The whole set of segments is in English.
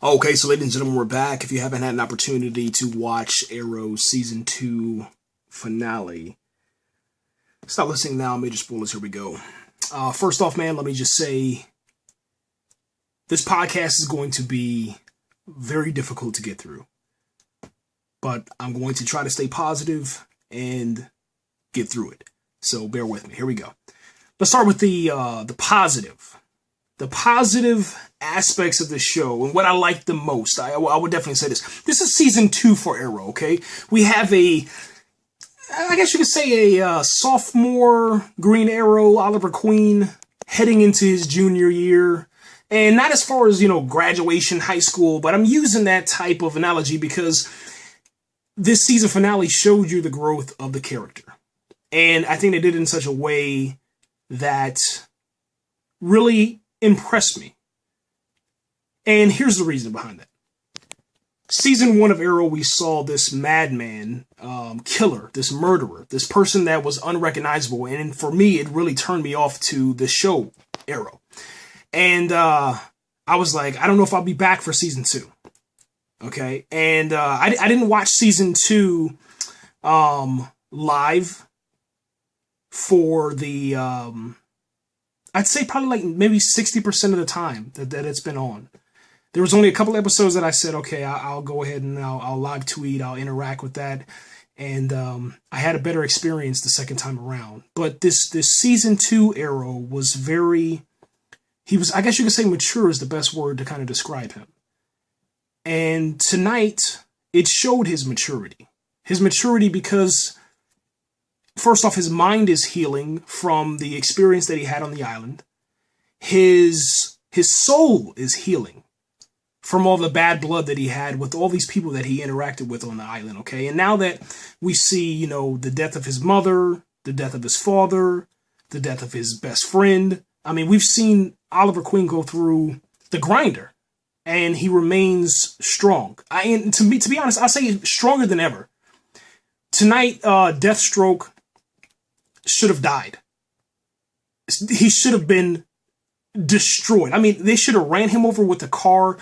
Okay, so ladies and gentlemen, we're back. If you haven't had an opportunity to watch Arrow's Season 2 finale, stop listening now. Major spoilers, here we go. First off, man, let me just say, this podcast is going to be very difficult to get through. But I'm going to try to stay positive and get through it. So bear with me. Here we go. Let's start with the positive. The positive aspects of the show and what I like the most. I would definitely say this. This is season 2 for Arrow, okay? We have I guess you could say a sophomore Green Arrow, Oliver Queen, heading into his junior year. And not as far as, graduation, high school, but I'm using that type of analogy because this season finale showed you the growth of the character. And I think they did it in such a way that really impressed me. And here's the reason behind that. Season 1 of Arrow, we saw this madman, killer, this murderer, this person that was unrecognizable. And for me, it really turned me off to the show Arrow. And I was like, I don't know if I'll be back for season 2. Okay. And I didn't watch season 2 live for the I'd say probably like maybe 60% of the time that it's been on. There was only a couple episodes that I said, okay, I'll go ahead and I'll live tweet, I'll interact with that. And I had a better experience the second time around. But this season 2 Arrow was I guess you could say mature is the best word to kind of describe him. And tonight, it showed his maturity. His maturity because, first off, his mind is healing from the experience that he had on the island. His soul is healing from all the bad blood that he had with all these people that he interacted with on the island, okay? And now that we see, the death of his mother, the death of his father, the death of his best friend. I mean, we've seen Oliver Queen go through the grinder, and he remains strong. And to be honest, I say stronger than ever. Tonight, Deathstroke should have died. He should have been destroyed. I mean, they should have ran him over with the car,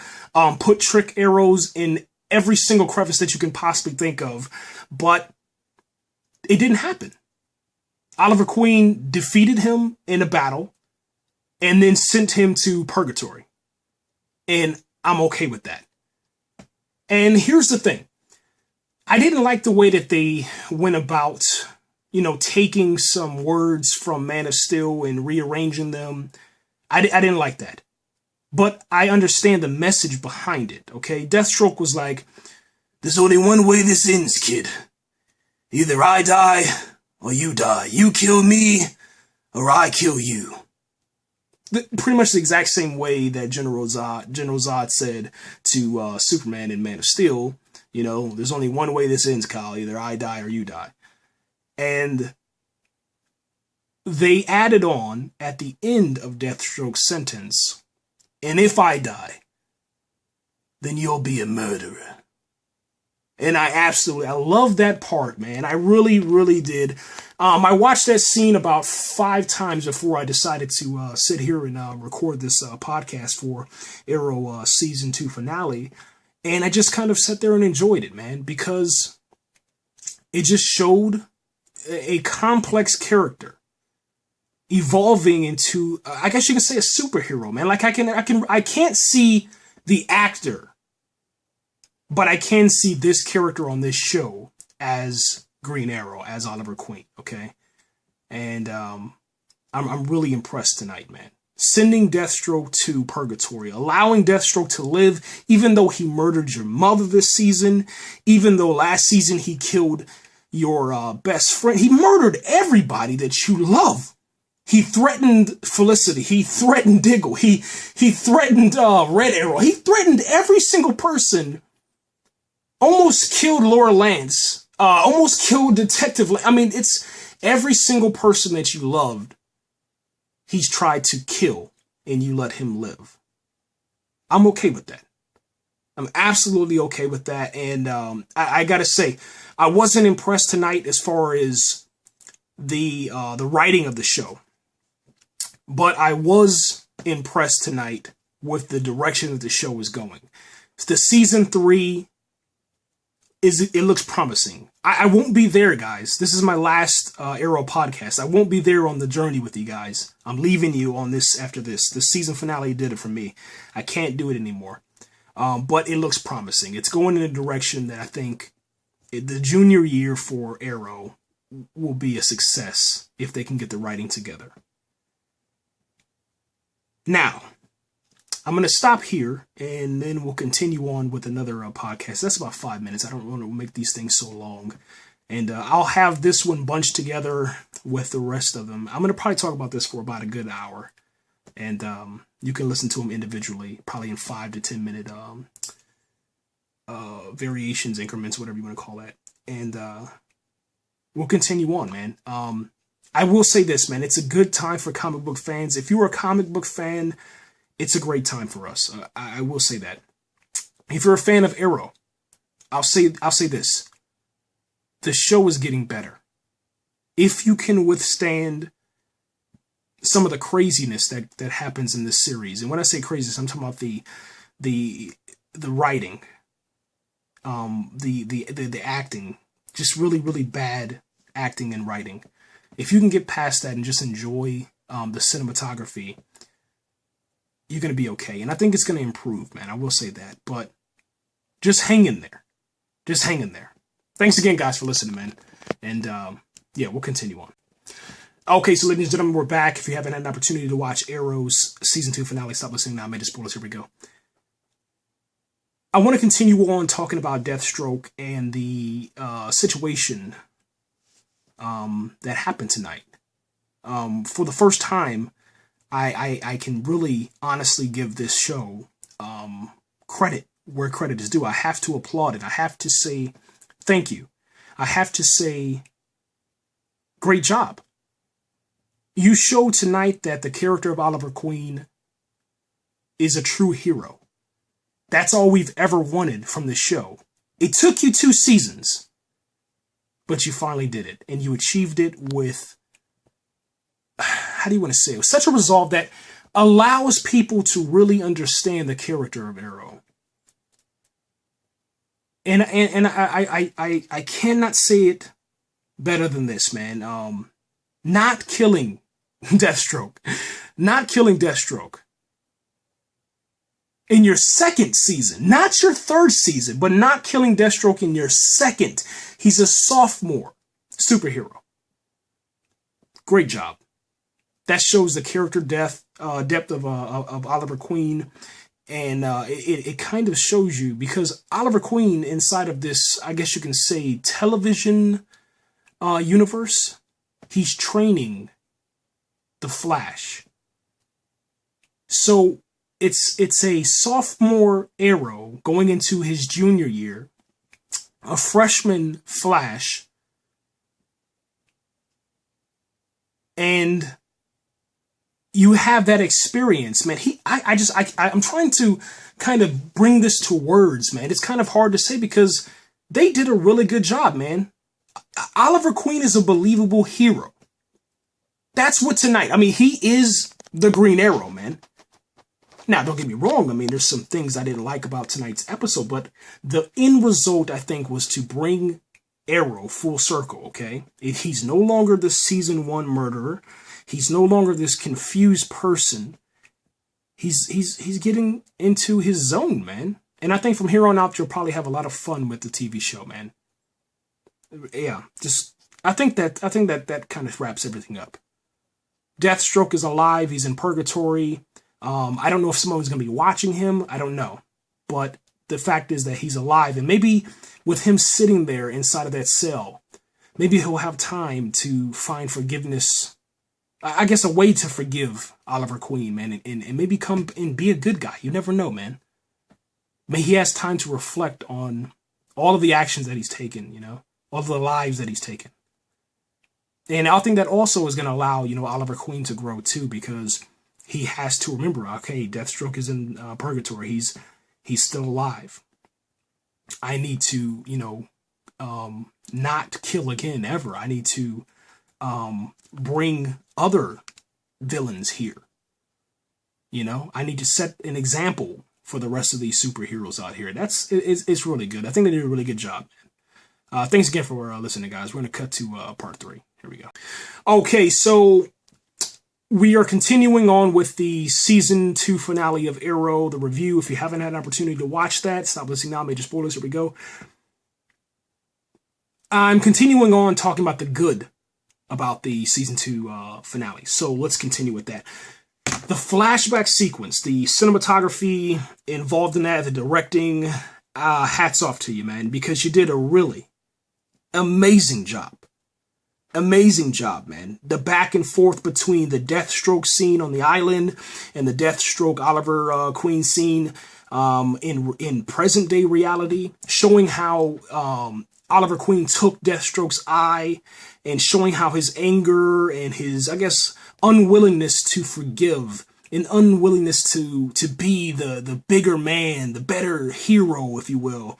put trick arrows in every single crevice that you can possibly think of, but it didn't happen. Oliver Queen defeated him in a battle and then sent him to purgatory. And I'm okay with that. And here's the thing. I didn't like the way that they went about, taking some words from Man of Steel and rearranging them. I didn't like that. But I understand the message behind it, okay? Deathstroke was like, there's only one way this ends, kid. Either I die or you die. You kill me or I kill you. Pretty much the exact same way that General Zod said to Superman in Man of Steel, there's only one way this ends, Kyle. Either I die or you die. And they added on at the end of Deathstroke's sentence, and if I die, then you'll be a murderer. And I love that part, man. I really, really did. I watched that scene about 5 times before I decided to sit here and record this podcast for Arrow Season 2 finale. And I just kind of sat there and enjoyed it, man, because it just showed a complex character evolving into, I guess you could say, a superhero, man. Like I can't see the actor, but I can see this character on this show as Green Arrow, as Oliver Queen, okay? And I'm really impressed tonight, man. Sending Deathstroke to purgatory, allowing Deathstroke to live, even though he murdered your mother this season, even though last season he killed your best friend. He murdered everybody that you love. He threatened Felicity. He threatened Diggle. He threatened Red Arrow. He threatened every single person. Almost killed Laura Lance. Almost killed Detective. I mean, it's every single person that you loved. He's tried to kill, and you let him live. I'm okay with that. I'm absolutely okay with that. And I gotta say, I wasn't impressed tonight as far as the writing of the show. But I was impressed tonight with the direction that the show is going. The season 3 it looks promising. I won't be there, guys. This is my last Arrow podcast. I won't be there on the journey with you guys. I'm leaving you on this after this. The season finale did it for me. I can't do it anymore. But it looks promising. It's going in a direction that I think the junior year for Arrow will be a success if they can get the writing together. Now, I'm going to stop here, and then we'll continue on with another podcast. That's about 5 minutes. I don't want to make these things so long. And I'll have this one bunched together with the rest of them. I'm going to probably talk about this for about a good hour. And you can listen to them individually, probably in 5 to 10 minute variations, increments, whatever you want to call that. And we'll continue on, man. I will say this, man. It's a good time for comic book fans. If you're a comic book fan, it's a great time for us. I will say that. If you're a fan of Arrow, I'll say this. The show is getting better. If you can withstand some of the craziness that happens in this series, and when I say craziness, I'm talking about the writing, the acting, just really, really bad acting and writing. If you can get past that and just enjoy the cinematography, you're going to be okay. And I think it's going to improve, man. I will say that. But just hang in there. Just hang in there. Thanks again, guys, for listening, man. And, yeah, we'll continue on. Okay, so ladies and gentlemen, we're back. If you haven't had an opportunity to watch Arrow's Season 2 finale, stop listening now. I made the spoilers. Here we go. I want to continue on talking about Deathstroke and the situation that happened tonight. For the first time, I can really honestly give this show credit where credit is due. I have to applaud it. I have to say thank you. I have to say great job. You showed tonight that the character of Oliver Queen is a true hero. That's all we've ever wanted from the show. It took you 2 seasons, but you finally did it. And you achieved it with, how do you want to say it? Such a resolve that allows people to really understand the character of Arrow. And I cannot say it better than this, man. Not killing Deathstroke. Not killing Deathstroke. In your second season, not your third season, but not killing Deathstroke in your second. He's a sophomore superhero. Great job. That shows the character depth of Oliver Queen. And it kind of shows you, because Oliver Queen inside of this, I guess you can say, television universe, he's training the Flash. So it's a sophomore Arrow going into his junior year, a freshman Flash, and you have that experience, man. I'm trying to kind of bring this to words, man. It's kind of hard to say because they did a really good job, man. Oliver Queen is a believable hero. That's what tonight, I mean, he is the Green Arrow, man. Now, don't get me wrong. I mean, there's some things I didn't like about tonight's episode, but the end result, I think, was to bring Arrow full circle, okay? He's no longer the season 1 murderer. He's no longer this confused person. He's getting into his zone, man. And I think from here on out, you'll probably have a lot of fun with the TV show, man. Yeah, I think that kind of wraps everything up. Deathstroke is alive. He's in purgatory. I don't know if someone's going to be watching him. I don't know. But the fact is that he's alive. And maybe with him sitting there inside of that cell, maybe he'll have time to find forgiveness. I guess a way to forgive Oliver Queen, man. And maybe come and be a good guy. You never know, man. Maybe he has time to reflect on all of the actions that he's taken, you know. All of the lives that he's taken. And I think that also is going to allow, you know, Oliver Queen to grow too, because he has to remember, okay, Deathstroke is in purgatory. He's still alive. I need to, you know, not kill again ever. I need to bring other villains here. You know, I need to set an example for the rest of these superheroes out here. It's really good. I think they did a really good job. Thanks again for listening, guys. We're going to cut to part 3. Here we go. Okay, so we are continuing on with the season 2 finale of Arrow, the review. If you haven't had an opportunity to watch that, stop listening now. Major spoilers. Here we go. I'm continuing on talking about the good about the season 2 finale. So let's continue with that. The flashback sequence, the cinematography involved in that, the directing, hats off to you, man, because you did a really amazing job. Amazing job, man. The back and forth between the Deathstroke scene on the island and the Deathstroke Oliver Queen scene in present day reality, showing how Oliver Queen took Deathstroke's eye and showing how his anger and his, I guess, unwillingness to forgive and unwillingness to be the bigger man, the better hero, if you will.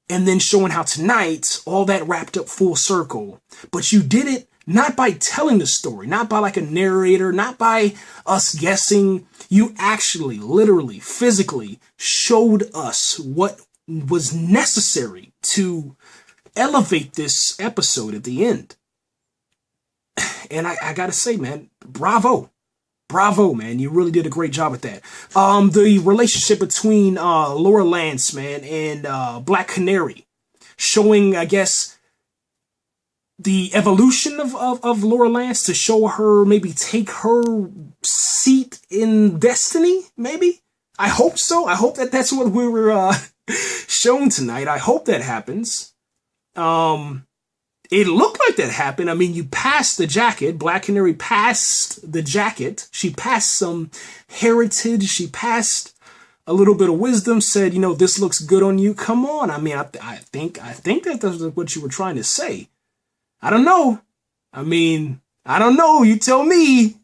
And then showing how tonight, all that wrapped up full circle. But you did it not by telling the story, not by like a narrator, not by us guessing. You actually, literally, physically showed us what was necessary to elevate this episode at the end. And I gotta say, man, bravo. Bravo, man. You really did a great job at that. The relationship between Laura Lance, man, and Black Canary, showing, I guess, the evolution of Laura Lance to show her, maybe take her seat in destiny, maybe? I hope so. I hope that that's what we were shown tonight. I hope that happens. It looked like that happened. I mean, you passed the jacket. Black Canary passed the jacket. She passed some heritage. She passed a little bit of wisdom, said, you know, this looks good on you. Come on. I mean, I think that that's what you were trying to say. I don't know. I mean, I don't know. You tell me.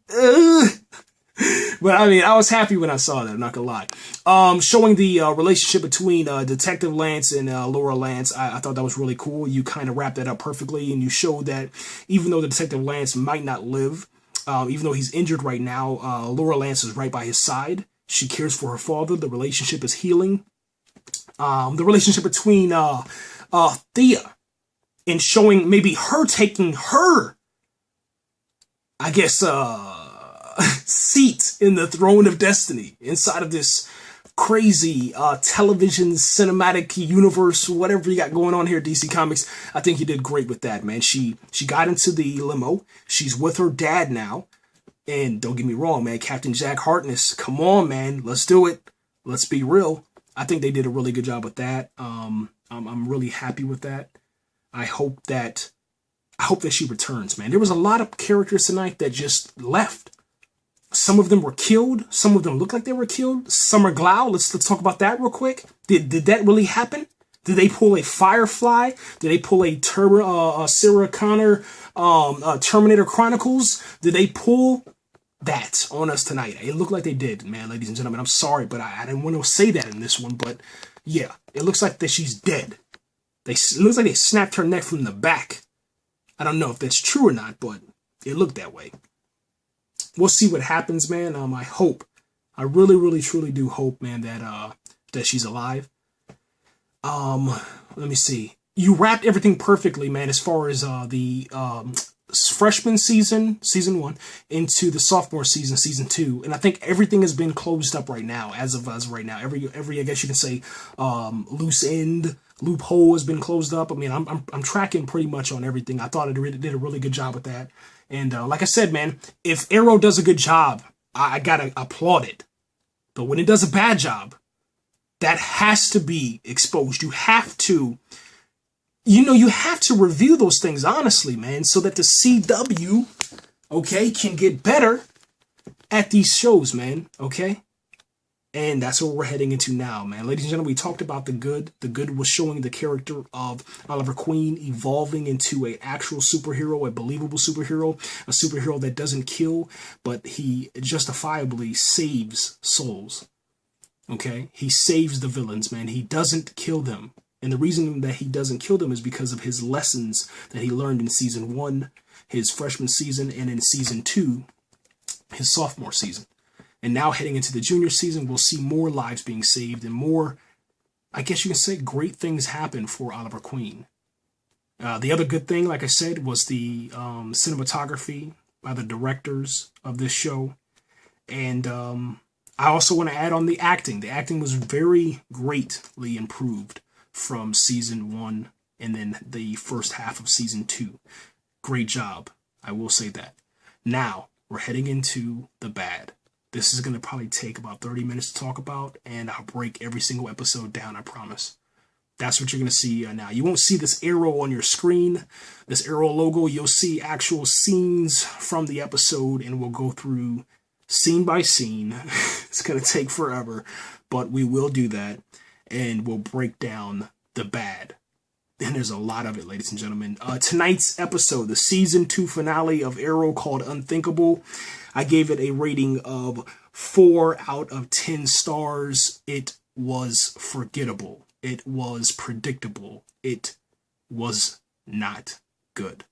But I mean, I was happy when I saw that, I'm not gonna lie. Showing the relationship between Detective Lance and Laura Lance, I thought that was really cool. You kind of wrapped that up perfectly, and you showed that even though the Detective Lance might not live, even though he's injured right now, Laura Lance is right by his side. She cares for her father. The relationship is healing. The relationship between Thea and showing maybe her taking her, I guess, seat in the throne of destiny inside of this crazy television cinematic universe, whatever you got going on here at DC Comics. I think you did great with that, man. She got into the limo. She's with her dad now. And don't get me wrong, man, Captain Jack Harkness, come on, man, let's do it. Let's be real. I think they did a really good job with that. I'm really happy with that. I hope that she returns, man. There was a lot of characters tonight that just left. Some of them were killed. Some of them look like they were killed. Summer Glau, let's talk about that real quick. Did that really happen? Did they pull a Firefly? Did they pull a Sarah Connor Terminator Chronicles? Did they pull that on us tonight? It looked like they did, man, ladies and gentlemen. I'm sorry, but I didn't want to say that in this one. But yeah, it looks like that she's dead. It looks like they snapped her neck from the back. I don't know if that's true or not, but it looked that way. We'll see what happens, man. I really, really, truly do hope, man, that she's alive. Let me see. You wrapped everything perfectly, man, as far as the freshman season 1, into the sophomore season 2, and I think everything has been closed up right now, as of right now. Every I guess you can say loose end, loophole has been closed up. I mean, I'm tracking pretty much on everything. I thought it really did a really good job with that. And like I said, man, if Arrow does a good job, I gotta applaud it. But when it does a bad job, that has to be exposed. You have to, you have to review those things honestly, man, so that the CW, okay, can get better at these shows, man, okay? And that's what we're heading into now, man. Ladies and gentlemen, we talked about the good. The good was showing the character of Oliver Queen evolving into an actual superhero, a believable superhero, a superhero that doesn't kill, but he justifiably saves souls. Okay? He saves the villains, man. He doesn't kill them. And the reason that he doesn't kill them is because of his lessons that he learned in season 1, his freshman season, and in season 2, his sophomore season. And now heading into the junior season, we'll see more lives being saved and more, I guess you can say, great things happen for Oliver Queen. The other good thing, like I said, was the cinematography by the directors of this show. And I also want to add on the acting. The acting was very greatly improved from season 1 and then the first half of season 2. Great job. I will say that. Now, we're heading into the bad. This is going to probably take about 30 minutes to talk about, and I'll break every single episode down, I promise. That's what you're going to see now. You won't see this arrow on your screen, this arrow logo. You'll see actual scenes from the episode, and we'll go through scene by scene. It's going to take forever, but we will do that, and we'll break down the bad. And there's a lot of it, ladies and gentlemen. Tonight's episode, the season 2 finale of Arrow, called Unthinkable. I gave it a rating of 4 out of 10 stars. It was forgettable. It was predictable. It was not good.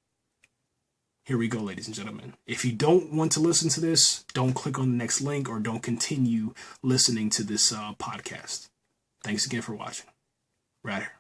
Here we go, ladies and gentlemen. If you don't want to listen to this, don't click on the next link or don't continue listening to this podcast. Thanks again for watching. Right here.